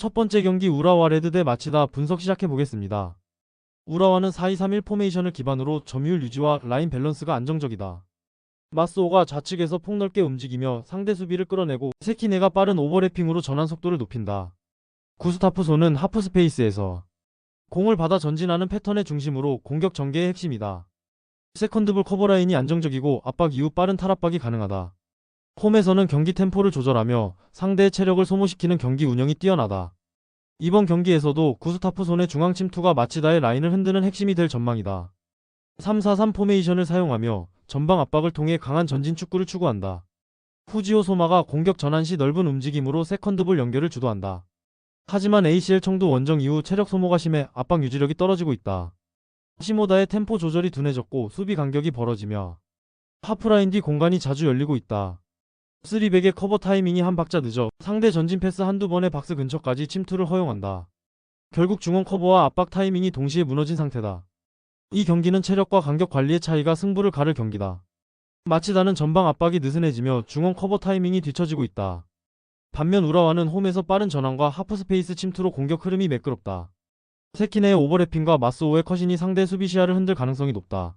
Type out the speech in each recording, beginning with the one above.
첫 번째 경기 우라와 레드 대 마치다 분석 시작해보겠습니다. 우라와는 4-2-3-1 포메이션을 기반으로 점유율 유지와 라인 밸런스가 안정적이다. 마스오가 좌측에서 폭넓게 움직이며 상대 수비를 끌어내고 세키네가 빠른 오버래핑으로 전환 속도를 높인다. 구스타프소는 하프스페이스에서 공을 받아 전진하는 패턴의 중심으로 공격 전개의 핵심이다. 세컨드볼 커버라인이 안정적이고 압박 이후 빠른 탈압박이 가능하다. 홈에서는 경기 템포를 조절하며 상대의 체력을 소모시키는 경기 운영이 뛰어나다. 이번 경기에서도 구스타프손의 중앙 침투가 마치다의 라인을 흔드는 핵심이 될 전망이다. 3-4-3 포메이션을 사용하며 전방 압박을 통해 강한 전진 축구를 추구한다. 후지오 소마가 공격 전환 시 넓은 움직임으로 세컨드볼 연결을 주도한다. 하지만 ACL 청도 원정 이후 체력 소모가 심해 압박 유지력이 떨어지고 있다. 시모다의 템포 조절이 둔해졌고 수비 간격이 벌어지며 하프라인 뒤 공간이 자주 열리고 있다. 3백의 커버 타이밍이 한 박자 늦어 상대 전진 패스 한두 번의 박스 근처까지 침투를 허용한다. 결국 중원 커버와 압박 타이밍이 동시에 무너진 상태다. 이 경기는 체력과 간격 관리의 차이가 승부를 가를 경기다. 마치다는 전방 압박이 느슨해지며 중원 커버 타이밍이 뒤처지고 있다. 반면 우라와는 홈에서 빠른 전환과 하프스페이스 침투로 공격 흐름이 매끄럽다. 세키네의 오버래핑과 마스오의 컷인이 상대 수비 시야를 흔들 가능성이 높다.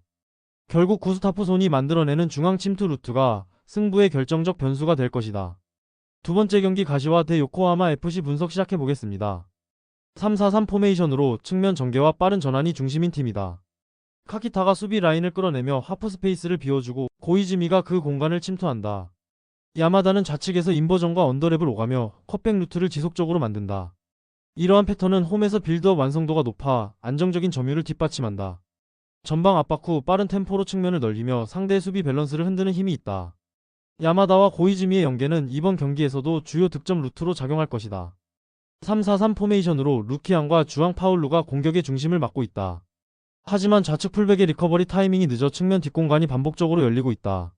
결국 구스타프손이 만들어내는 중앙 침투 루트가 승부의 결정적 변수가 될 것이다. 두 번째 경기 가시와 대 요코하마 FC 분석 시작해보겠습니다. 3-4-3 포메이션으로 측면 전개와 빠른 전환이 중심인 팀이다. 카키타가 수비 라인을 끌어내며 하프 스페이스를 비워주고 고이즈미가 그 공간을 침투한다. 야마다는 좌측에서 인버전과 언더랩을 오가며 컷백 루트를 지속적으로 만든다. 이러한 패턴은 홈에서 빌드업 완성도가 높아 안정적인 점유를 뒷받침한다. 전방 압박 후 빠른 템포로 측면을 넓히며 상대의 수비 밸런스를 흔드는 힘이 있다. 야마다와 고이즈미의 연계는 이번 경기에서도 주요 득점 루트로 작용할 것이다. 3-4-3 포메이션으로 루키안과 주앙 파울루가 공격의 중심을 맡고 있다. 하지만 좌측 풀백의 리커버리 타이밍이 늦어 측면 뒷공간이 반복적으로 열리고 있다.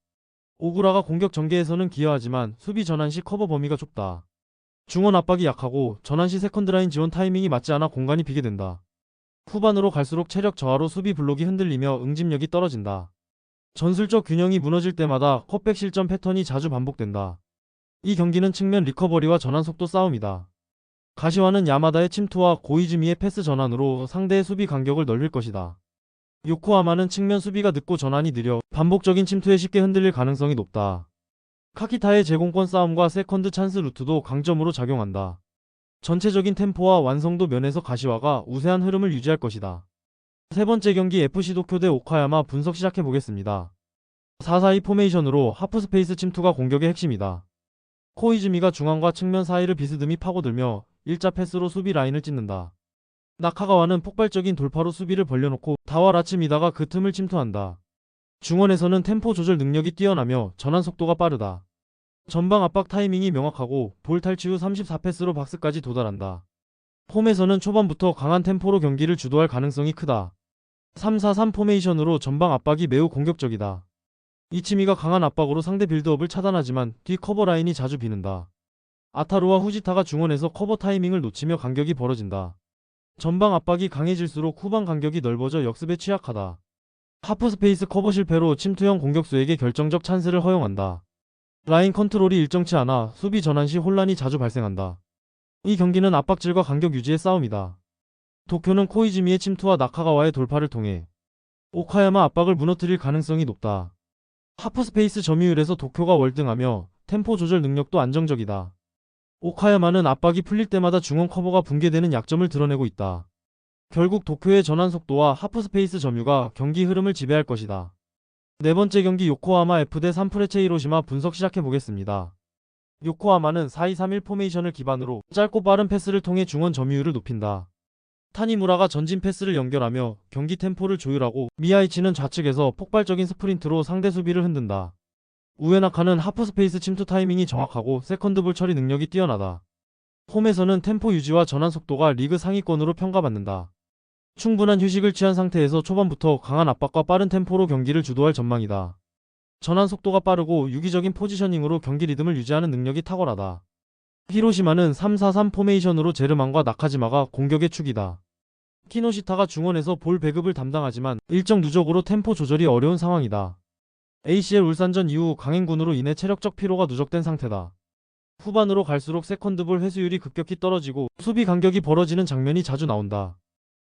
오구라가 공격 전개에서는 기여하지만 수비 전환 시 커버 범위가 좁다. 중원 압박이 약하고 전환 시 세컨드라인 지원 타이밍이 맞지 않아 공간이 비게 된다. 후반으로 갈수록 체력 저하로 수비 블록이 흔들리며 응집력이 떨어진다. 전술적 균형이 무너질 때마다 컷백 실점 패턴이 자주 반복된다. 이 경기는 측면 리커버리와 전환 속도 싸움이다. 가시와는 야마다의 침투와 고이즈미의 패스 전환으로 상대의 수비 간격을 넓힐 것이다. 요코하마는 측면 수비가 늦고 전환이 느려 반복적인 침투에 쉽게 흔들릴 가능성이 높다. 카키타의 제공권 싸움과 세컨드 찬스 루트도 강점으로 작용한다. 전체적인 템포와 완성도 면에서 가시와가 우세한 흐름을 유지할 것이다. 세 번째 경기 FC 도쿄 대 오카야마 분석 시작해보겠습니다. 4-4-2 포메이션으로 하프스페이스 침투가 공격의 핵심이다. 코이즈미가 중앙과 측면 사이를 비스듬히 파고들며 일자 패스로 수비 라인을 찢는다. 나카가와는 폭발적인 돌파로 수비를 벌려놓고 다와라츠미다가 그 틈을 침투한다. 중원에서는 템포 조절 능력이 뛰어나며 전환 속도가 빠르다. 전방 압박 타이밍이 명확하고 볼 탈취 후 34패스로 박스까지 도달한다. 홈에서는 초반부터 강한 템포로 경기를 주도할 가능성이 크다. 3-4-3 포메이션으로 전방 압박이 매우 공격적이다. 이치미가 강한 압박으로 상대 빌드업을 차단하지만 뒤 커버 라인이 자주 비는다. 아타루와 후지타가 중원에서 커버 타이밍을 놓치며 간격이 벌어진다. 전방 압박이 강해질수록 후방 간격이 넓어져 역습에 취약하다. 하프스페이스 커버 실패로 침투형 공격수에게 결정적 찬스를 허용한다. 라인 컨트롤이 일정치 않아 수비 전환 시 혼란이 자주 발생한다. 이 경기는 압박질과 간격 유지의 싸움이다. 도쿄는 코이즈미의 침투와 나카가와의 돌파를 통해 오카야마 압박을 무너뜨릴 가능성이 높다. 하프스페이스 점유율에서 도쿄가 월등하며 템포 조절 능력도 안정적이다. 오카야마는 압박이 풀릴 때마다 중원 커버가 붕괴되는 약점을 드러내고 있다. 결국 도쿄의 전환 속도와 하프스페이스 점유가 경기 흐름을 지배할 것이다. 네 번째 경기 요코하마 F 대 산프레체 히로시마 분석 시작해보겠습니다. 요코하마는 4-2-3-1 포메이션을 기반으로 짧고 빠른 패스를 통해 중원 점유율을 높인다. 타니무라가 전진 패스를 연결하며 경기 템포를 조율하고 미야이치는 좌측에서 폭발적인 스프린트로 상대 수비를 흔든다. 우에나카는 하프스페이스 침투 타이밍이 정확하고 세컨드볼 처리 능력이 뛰어나다. 홈에서는 템포 유지와 전환 속도가 리그 상위권으로 평가받는다. 충분한 휴식을 취한 상태에서 초반부터 강한 압박과 빠른 템포로 경기를 주도할 전망이다. 전환 속도가 빠르고 유기적인 포지셔닝으로 경기 리듬을 유지하는 능력이 탁월하다. 히로시마는 3-4-3 포메이션으로 제르만과 나카지마가 공격의 축이다. 키노시타가 중원에서 볼 배급을 담당하지만 일정 누적으로 템포 조절이 어려운 상황이다. ACL 울산전 이후 강행군으로 인해 체력적 피로가 누적된 상태다. 후반으로 갈수록 세컨드볼 회수율이 급격히 떨어지고 수비 간격이 벌어지는 장면이 자주 나온다.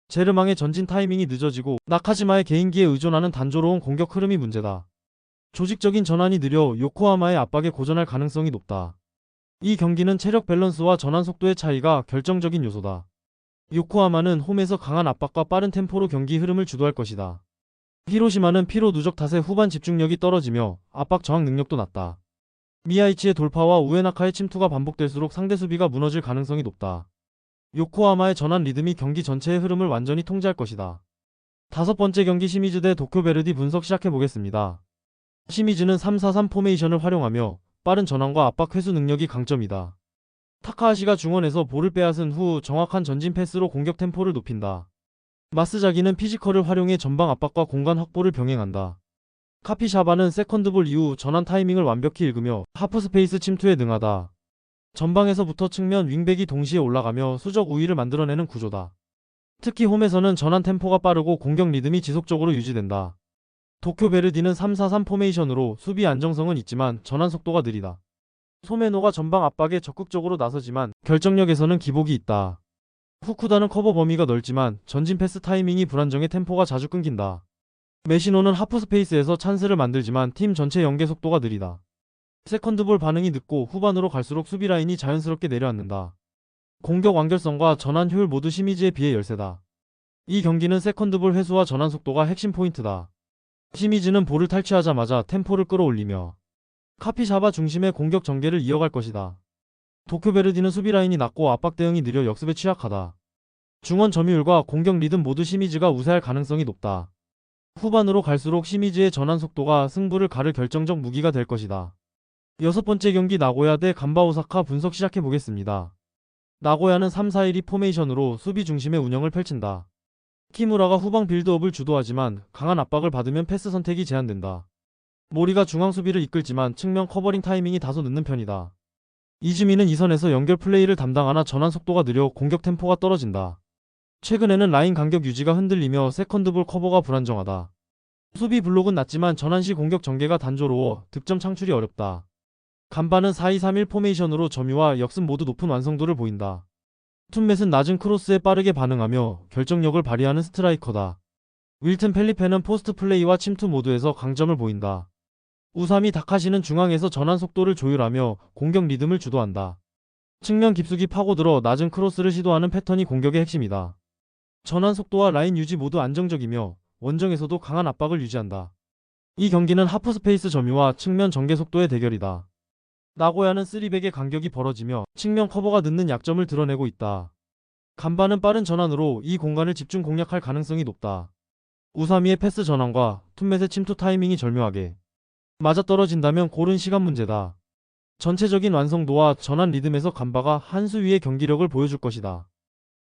제르망의 전진 타이밍이 늦어지고 나카지마의 개인기에 의존하는 단조로운 공격 흐름이 문제다. 조직적인 전환이 느려 요코하마의 압박에 고전할 가능성이 높다. 이 경기는 체력 밸런스와 전환 속도의 차이가 결정적인 요소다. 요코하마는 홈에서 강한 압박과 빠른 템포로 경기 흐름을 주도할 것이다. 히로시마는 피로 누적 탓에 후반 집중력이 떨어지며 압박 저항 능력도 낮다. 미야이치의 돌파와 우에나카의 침투가 반복될수록 상대 수비가 무너질 가능성이 높다. 요코하마의 전환 리듬이 경기 전체의 흐름을 완전히 통제할 것이다. 다섯 번째 경기 시미즈 대 도쿄베르디 분석 시작해보겠습니다. 시미즈는 3-4-3 포메이션을 활용하며 빠른 전환과 압박 회수 능력이 강점이다. 타카하시가 중원에서 볼을 빼앗은 후 정확한 전진 패스로 공격 템포를 높인다. 마스자기는 피지컬을 활용해 전방 압박과 공간 확보를 병행한다. 카피샤바는 세컨드볼 이후 전환 타이밍을 완벽히 읽으며 하프스페이스 침투에 능하다. 전방에서부터 측면 윙백이 동시에 올라가며 수적 우위를 만들어내는 구조다. 특히 홈에서는 전환 템포가 빠르고 공격 리듬이 지속적으로 유지된다. 도쿄 베르디는 3-4-3 포메이션으로 수비 안정성은 있지만 전환 속도가 느리다. 소메노가 전방 압박에 적극적으로 나서지만 결정력에서는 기복이 있다. 후쿠다는 커버 범위가 넓지만 전진 패스 타이밍이 불안정해 템포가 자주 끊긴다. 메시노는 하프 스페이스에서 찬스를 만들지만 팀 전체 연계 속도가 느리다. 세컨드볼 반응이 늦고 후반으로 갈수록 수비 라인이 자연스럽게 내려앉는다. 공격 완결성과 전환 효율 모두 시미즈에 비해 열세다. 이 경기는 세컨드볼 회수와 전환 속도가 핵심 포인트다. 시미즈는 볼을 탈취하자마자 템포를 끌어올리며 카피샤바 중심의 공격 전개를 이어갈 것이다. 도쿄베르디는 수비 라인이 낮고 압박 대응이 느려 역습에 취약하다. 중원 점유율과 공격 리듬 모두 시미즈가 우세할 가능성이 높다. 후반으로 갈수록 시미즈의 전환 속도가 승부를 가를 결정적 무기가 될 것이다. 여섯 번째 경기 나고야 대 간바 오사카 분석 시작해보겠습니다. 나고야는 3-4-1-2 포메이션으로 수비 중심의 운영을 펼친다. 키무라가 후방 빌드업을 주도하지만 강한 압박을 받으면 패스 선택이 제한된다. 모리가 중앙 수비를 이끌지만 측면 커버링 타이밍이 다소 늦는 편이다. 이즈미는 이선에서 연결 플레이를 담당하나 전환 속도가 느려 공격 템포가 떨어진다. 최근에는 라인 간격 유지가 흔들리며 세컨드볼 커버가 불안정하다. 수비 블록은 낮지만 전환 시 공격 전개가 단조로워 득점 창출이 어렵다. 간바는 4-2-3-1 포메이션으로 점유와 역습 모두 높은 완성도를 보인다. 툰맷은 낮은 크로스에 빠르게 반응하며 결정력을 발휘하는 스트라이커다. 윌튼 펠리페는 포스트 플레이와 침투 모두에서 강점을 보인다. 우사미 다카시는 중앙에서 전환 속도를 조율하며 공격 리듬을 주도한다. 측면 깊숙이 파고들어 낮은 크로스를 시도하는 패턴이 공격의 핵심이다. 전환 속도와 라인 유지 모두 안정적이며 원정에서도 강한 압박을 유지한다. 이 경기는 하프 스페이스 점유와 측면 전개 속도의 대결이다. 나고야는 3백의 간격이 벌어지며 측면 커버가 늦는 약점을 드러내고 있다. 간바는 빠른 전환으로 이 공간을 집중 공략할 가능성이 높다. 우사미의 패스 전환과 툰맷의 침투 타이밍이 절묘하게 맞아떨어진다면 고른 시간 문제다. 전체적인 완성도와 전환 리듬에서 간바가 한 수 위의 경기력을 보여줄 것이다.